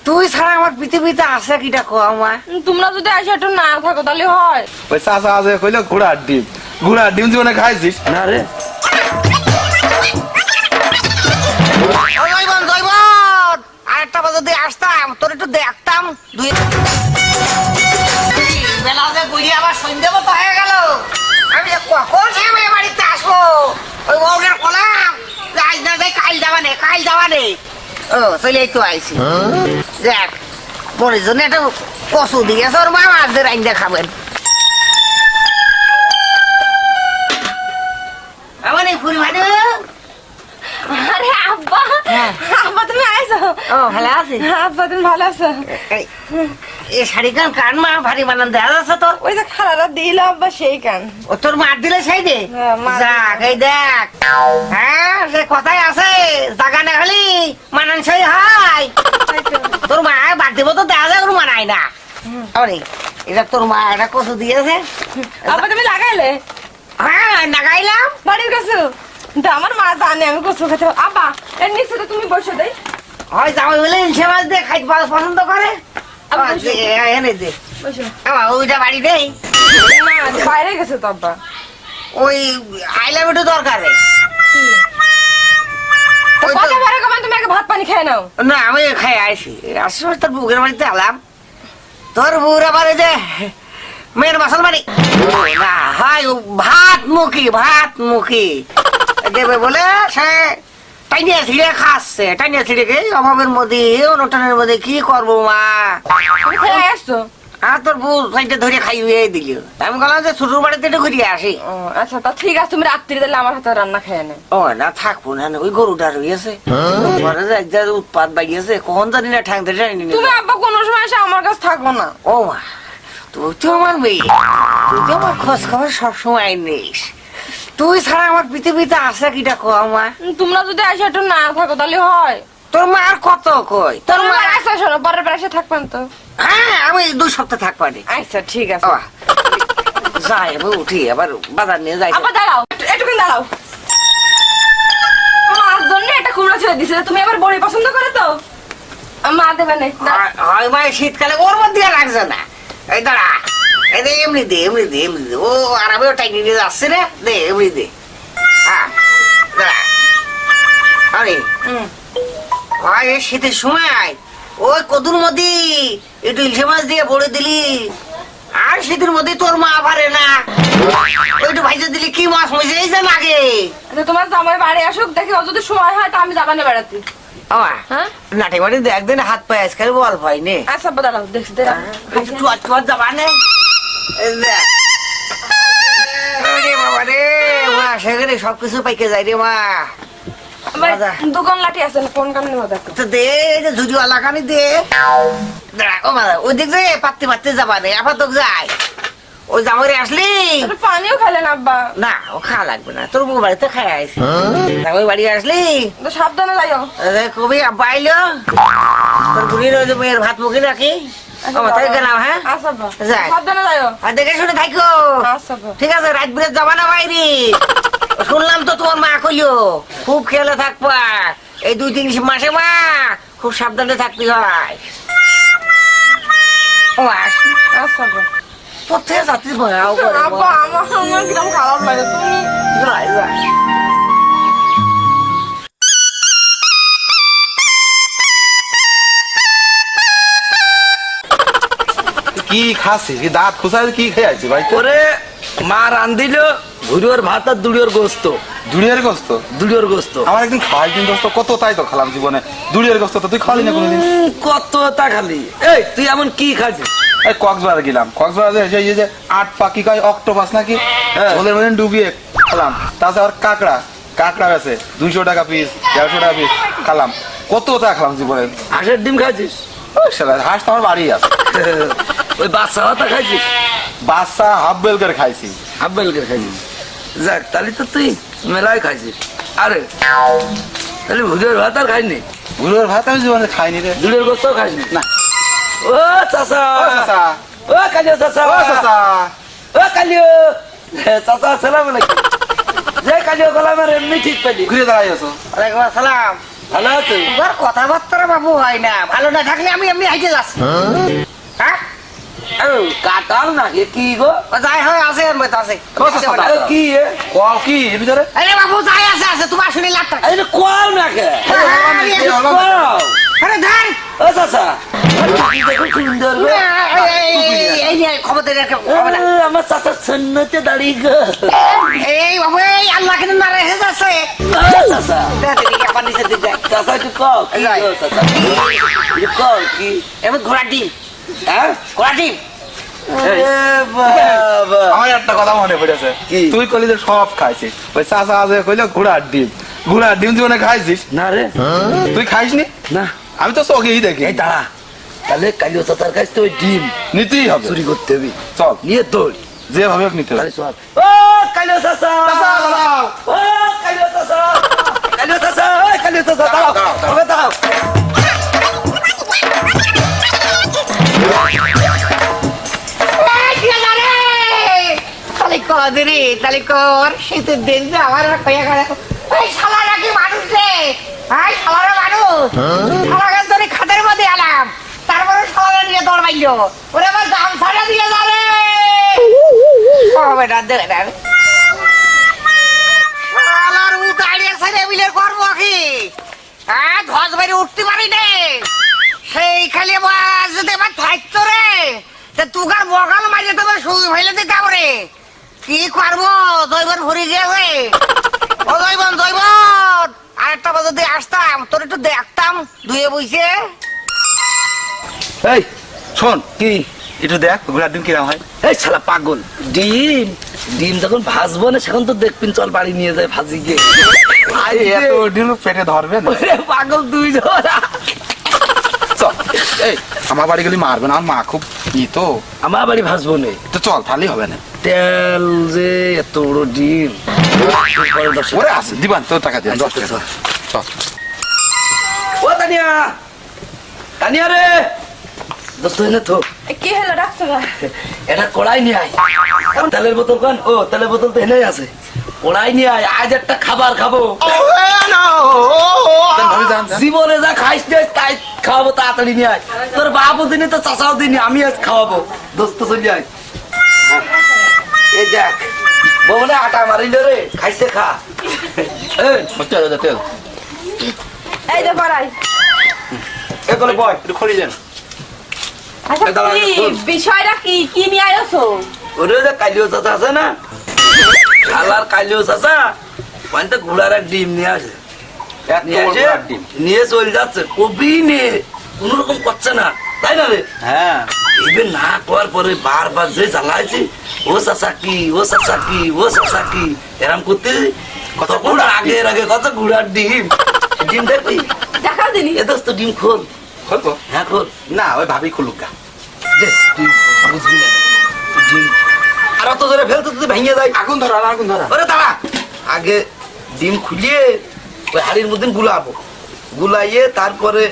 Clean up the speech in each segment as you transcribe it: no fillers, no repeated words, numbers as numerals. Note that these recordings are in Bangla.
তুই ছাড়া আমার পৃথিবীতে আছে কিটা কো আমার। তোমরা যদি আসে একটু না থাকো তাহলে হয়। ওই চাচা আছে কইলো ঘোড়ার ডিম জীবনে খাইছিস না রে? জয়বন জয়বন, আরেকটা বাজে দিয়ে আসতাম, তোর একটু দেখতাম। দুই বেলা যে গুলি আবার সন্ধ্যে মতো হয়ে গেল। আমি যে কখন সময় বাড়িতে আসবো, ওই ওদের বললাম আজ না যাই কাল যাবানে, কাল যাবানে। ও চলে তো আইসি। দেখ পরের জন্য একটা কচু দিয়েছে ওর মা, মাছদের আইন দেখাবেন। আমার এই ফুল ভাই। আরে আব্বা, আব্বা তুমি আইছো? ও ভালো আছি। আব্বা তুমি ভালো আছো? এই শাড়ি কান মা ভারী বানান দেওয়া যাচ্ছে তোর। ওই যে খালারা দিল আব্বা সেই কান। ও তোর মার দিলে সেই দে। যাক এই দেখ, হ্যাঁ সে কথাই আছে, জাগা না হলি মানান সেই হয়। তোর মা বাদ দিব তো দেওয়া যায়, ওর মানায় না। আরে এটা তোর মা একটা কচু দিয়েছে। আব্বা তুমি লাগাইলে? হ্যাঁ লাগাইলাম। বাড়ির কাছে কিন্তু আমার মা জানে আমি কচু খেতে। আব্বা এর নিচে তো তুমি বসে দেই। হয় জামাই বলে ইলশে মাছ দিয়ে খাইতে পছন্দ করে। এনে দে বসো। ওইটা বাড়ি দেই না বাইরে গেছে তো আব্বা। ওই আইলাম একটু দরকার রে। ওই তো- কতবারে কমান তুমি আগে ভাত পানি খেয়ে নাও। না আমি খাই আইসি আসলে তোর বুকের বাড়িতে আলাম। তোর বুর আবার এই যে মেয়ের বাসন বাড়ি না হয় ভাত মুখী দেবে বলে সে টাইনিয়া ছিঁড়ে খাচ্ছে। টাইনিয়া ছিঁড়ে খেয়ে অভাবের মধ্যে অনুষ্ঠানের মধ্যে কি করবো মা। তুমি খেয়ে আসছো? আর তোর বউ সাইডে ধরে খাইয়ে দিল। আমি বললাম যে ছোটর বাড়িতে একটু ঘুরিয়ে আসি। ও আচ্ছা তা ঠিক আছে, তুমি রাত্রি তাহলে আমার হাতে রান্না খেয়ে নে। ও না থাকবো না, ওই গরুটা রয়েছে ঘরে যে উৎপাত বাড়িয়েছে, কখন জানি না ঠ্যাং ধরে টানি তুমি আব্বা কোনো সময় এসে আমার কাছে থাকবো না। ও মা তুই তো আমার মেয়ে, তুই তো আমার খোঁজ খবর সবসময় নিস। তুই ছাড়া আমার পৃথিবীতে আছে কিটা কো আমার। তোমরা যদি আসে একটু না থাকো তাহলে হয়। তোর মা আর কত কই, তোর মা আচ্ছা শোনো পরের বার এসে থাকবেন তো। হ্যাঁ আমি 2 সপ্তাহ থাকবানি। আচ্ছা ঠিক আছে। যাই আমি উঠি আবার বাজার নিয়ে যাই। আব্বা দাঁড়াও একটুখানি দাঁড়াও। মার জন্য একটা কুমড়া ছেড়ে দিছে, তুমি আবার বড়ি পছন্দ করে তো মা দেবে না। হয় মা শীতকালে ওর মধ্যে লাগছে না। এই দাঁড়া এই দে এমনি দে ও আর আমি ওটাই নিয়ে যাচ্ছি রে, দে এমনি দে। হ্যাঁ দাঁড়া। আরে হয় এই শীতের সময় ওই কদুর মধ্যে একটু ইলশে মাছ দিয়ে বড়ে দিলি, আর শীতের মধ্যে তোর মা পারে না ওইটু ভাইজে দিলি কি মাছ মজে এই যে লাগে। আচ্ছা তোমার জামাই বাড়ি আসুক, দেখি ও যদি সময় হয় তা আমি যাবা না বেড়াতে। হ্যাঁ নাটি বাড়ি একদিন হাত পায়ে আজকাল বল পাই নে। আচ্ছা আব্বা দাঁড়াও দেখছি যাবা নে বাবা রে মা, সেখানে সবকিছু পাইকে যায় রে মা। দোকান লাঠি আছে কোন কাম নেবো দেখো তো দে যে জুড়িওয়ালা খানি দে। দাঁড়া ও মা ওই দিক যে পাততে যাবা নে, আবার তো যাই ওই জামাই আসলি একটু পানিও খেলেন আব্বা। না ও খাওয়া লাগবে না, তোর বউ বাড়িতে খাই আইসি। জামাই বাড়ি আসলি তো সাবধানে যাইও। কবি আব্বা আইলো, তোর বুড়ির ওই যে মেয়ের ভাত মুখে রাখি। তাই গেলাম। হ্যাঁ আচ্ছা আব্বা যাই। সাবধানে যাইও। আর দেখে শুনে থাকো। আচ্ছা আব্বা ঠিক আছে, রাত বিরাত যাবা না বাইরে। শুনলাম তো তোমার মা কইলো খুব খেয়ালে থাকবা এই 2-3 মাসে মা, খুব সাবধানে থাকতে হয়। ও আসি আচ্ছা আব্বা। কোথায় যাচ্ছিস ভয়াও করে আব্বা আমার কিরম খারাপ লাগে তুমি। যাই যাই। কি খাসি কি দাঁত খুসাই কি খেয়ে আছি ভাই? ওরে মা রান্ধিল ভুড়িওর ভাত আর দুড়িওর গোস্ত। দুড়িয়ার গোস্ত? দুড়িওর গোস্ত আমার একদিন খাওয়াই দিন দোস্ত, কত তাই তো খালাম জীবনে। দুড়িয়ার গোস্ত তো তুই খাওয়ালি না কোনোদিন। কত তা খালি। এই তুই এমন কি খাচ্ছিস? এই কক্সবাজার গেলাম, কক্সবাজারে সেই যে 8 পাখি কয় অক্টোপাস নাকি ওদের মধ্যে ডুবিয়ে খেলাম। তাছাড়া কাঁকড়া আছে 200 টাকা পিস, 150 টাকা পিস খালাম। কত তা খেলাম জীবনে। হাঁসের ডিম খাচ্ছিস? ওই শালা হাঁস তো আমার বাড়ি আছে। ওই বাচ্চা ভাতা খাইছিস? বাচ্চা হাফ বেল করে খাইছি। আব্বাইলকে খাইছিস? যাক তাহলে তো তুই মেলায় খাইছিস। আরে তাহলে ভুড়িওর ভাত আর খাইনি? গুলোর ভাত আমি জীবনে খাইনি রে। দুড়িওর গোস্ত খাইনি না। ও চাচা, ও চাচা, ও কালিও চাচা, ও চাচা, ও কালিও চাচা সালাম আলাইকুম। যে কালিও গলামের এমনি ঠিক পাইলি। ঘুরে দাঁড়াই আছো। ওয়ালাইকুম আসসালাম। ভালো আছে তোমার কথাবার্তা বাবু হয় না, ভালো না থাকলে আমি এমনি হাইটে যাচ্ছি। হ্যাঁ কাটাল না এ কি গো ও যাই হয় আছে এর মধ্যে আছে। এ কি এ কও কি এর ভিতরে? আরে বাবু যাই আছে তোমার শুনে লাখ টাকা। আরে কোয়াল না কে কোয়াল আরে ধর ও চাচা দেখো সুন্দর গো এই যে খবর দে খবর না। আমার চাচা সন্ন্যতে দাঁড়িয়ে গো এই বাবু এই আল্লাহ কিন্তু না রেখে যাচ্ছে। চাচা দেখি এখন নিচে দিকে চাচা একটু কও কি গো চাচা একটু কও কি এমন ঘোড়ার ডিম, হ্যাঁ ঘোড়ার ডিম। এ বাবা আমার একটা কথা মনে পড়েছে, কি? তুই কলি যে সব খাইছিস, ওই চাচা আজ কইলো ঘোড়ার ডিম জীবনে খাইছিস? না রে তুই খাইসনি? না আমি তো চোখেই দেখি। এই দাঁড়া তাহলে কালিও চাচার কাছে তো ওই ডিম নিতেই হবে, চুরি করতে হবে চল নিয়ে দৌড় যেভাবে হোক নিতে হবে। তাহলে চল ও কালিও চাচা ও কালিও চাচা কালিও চাচা ও কালিও চাচা দাঁড়াও তবে দাঁড়াও তাহলে কদিনই তাহলে কর শীতের দিন যে আমার কইয়া গেল এই শালা নাকি মানুষ রে, এই শালারা মানুষ শালা ধরে খাতের মধ্যে এলাম, তারপরে শালা নিয়ে দৌড় মাইল ওরে আমার গামছাটা দিয়ে যাবে ও বেটা দে বেটা শালার উতাড়িয়ে ছেড়ে মিলে করবো কি? হ্যাঁ ধস বাইরে উঠতে পারি নে সেই খালি বাস যদি আমার থাকতো রে তুকার বগাল মাঝে তোমার শুধু ফেলে দিতে রে কি করবো? জৈবন ভরে গেছে ও জৈবন আরেকটা বাজে দিয়ে আসতাম তোর একটু দেখতাম ধুয়ে বইছে। এই শোন কি একটু দেখ ঘোড়ার ডিম কিরম হয়। এই শালা পাগল ডিম ডিম যখন ভাজবো না সেখন তো দেখবিন চল বাড়ি নিয়ে যায় ভাজি গিয়ে এত ডিম পেটে ধরবে না। ওরে পাগল তুই ধরা চল এই আমার বাড়ি গেলে মারবে না, আমার মা খুব তো আমার বাড়ি ভাজবো না তো চল তাহলেই হবে না। তেল যে এত বড় ডিম ওরে আছে দিবান তোর টাকা দিয়ে 10 টাকা চল। ও তানিয়া তানিয়া রে দোস্ত এনে তো কি হলো ডাকছো গা? এটা কড়াই নিয়ে আয় তেলের বোতল কান ও তেলের বোতল তো এনেই আছে কড়াই নিয়ে আয় আজ একটা খাবার খাবো ভাবি জান জীবনে যা খাইস না তাই খাওয়াবো তাড়াতাড়ি নিয়ে আয় তোর বাবু দিনে তো চাচাও দিনি আমি আজ খাওয়াবো দোস্ত চলে আয় এই দেখ বলে আটা মারিল রে খাইতে খা তেল তেল এই যে পারাই এগুলো বয় একটু খড়ি দেন। আচ্ছা দাঁড়া, কি শোন। বিষয়টা কি কি নিয়ে আইছো? ওরে যে কালিও চাচা আছে না শালার কালিও চাচা পানিতে ঘোড়ার এক ডিম নিয়ে আসে এত নিয়ে বড় আসে, ঘোড়ার ডিম। নিয়ে চলে যাচ্ছে কবি নিয়ে কোন রকম করছে না তাই না রে হ্যাঁ এবার না করার পরে বারবার যে জ্বালাইছে ও চাচা কি ও চাচা কি ও চাচা কি এরম করতে তখন আগে কত ঘোড়ার ডিম ডিম দেখবি দেখাও দিনি এ দোস্ত ডিম খোল খুলবো হ্যাঁ খোল না ওই ভাবি খুলুক গা। দে ডিম বুঝবি না ডিম আর অত ধরে ফেলতে তুই ভেঙে যায় আগুন ধরা আগুন ধরা। ওরে দাঁড়া আগে ডিম খুলিয়ে ওই হাড়ির মধ্যে গুলাবো গুলাইয়ে তারপরে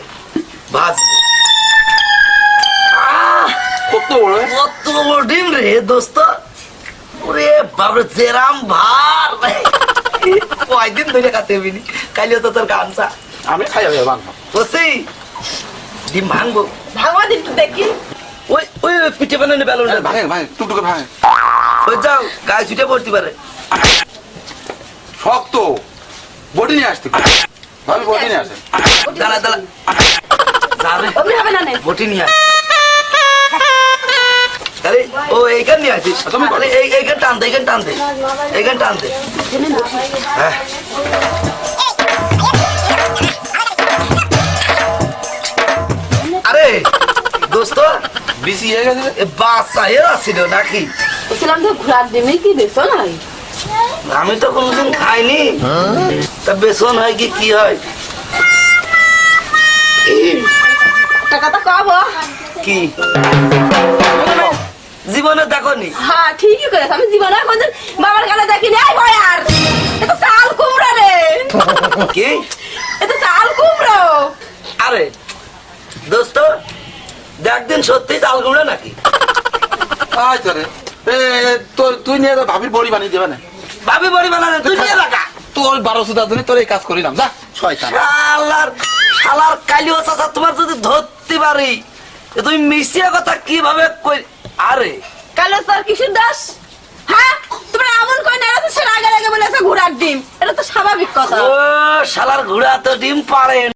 ভাজবো কত বড় কত বড় ডিম রে দোস্ত ওরে বাবরে জেরাম ভার কয়দিন ধরে খাতে হবিনি কালিও তো তোর গামছা আমি খাই যাবে বাংলা বসি ডিম ভাঙবো ভাঙবা দিন তো দেখি ওই ওই পিঠে বানানো বেলুন ভাঙে ভাঙে টুকটুকে ভাঙে ওই যাও গায়ে ছুটে পড়তে পারে শক্ত বডি নিয়ে আসতে ভাবি বডি নিয়ে আসে। দাঁড়া দাঁড়া যাবে ওমনি হবে না নে বটি নিয়ে আয় আরে ও এইখান নিয়ে আসিস তুমি করো। আরে এইখান টানতে এইখান টানতে এইখান টানতে হ্যাঁ আরে দোস্ত বিসি হয়ে গেছে এ বাচ্চা এর আসছিল নাকি বলছিলাম তো ঘোড়ার ডিমে কি বেসন হয়? আমি তো কোনোদিন খাইনি তা বেসন হয় কি কি হয় একটা কথা কবো কি জীবনে দেখনি হ্যাঁ ঠিকই করেছ আমি জীবনে কোনদিন বাবার গালে দেখিনি এই বয়ার এটা চাল কুমড়া রে কি এটা চাল কুমড়ো আরে দোস্ত দেখদিন সত্যি চাল কুমড়া নাকি আচ্ছা রে তুই নিয়ে ভাবির বড়ি বানিয়ে দেবে না ভাবি বড়ি বানানো তুই নিয়ে লাগা তোর 1200 দিনে তোর এই কাজ করিলাম যা শয়তান শালার কালিও চাচা তোমার যদি ধরতে পারি এ তুমি মিশিয়া কথা কিভাবে কই আরে কালো তোর কিশোর দাস, হ্যাঁ তোমরা এমন কই না সে আগে আগে বলেছে ঘোড়ার ডিম, এটা তো স্বাভাবিক কথা। ও শালার ঘোড়া তো ডিম পারে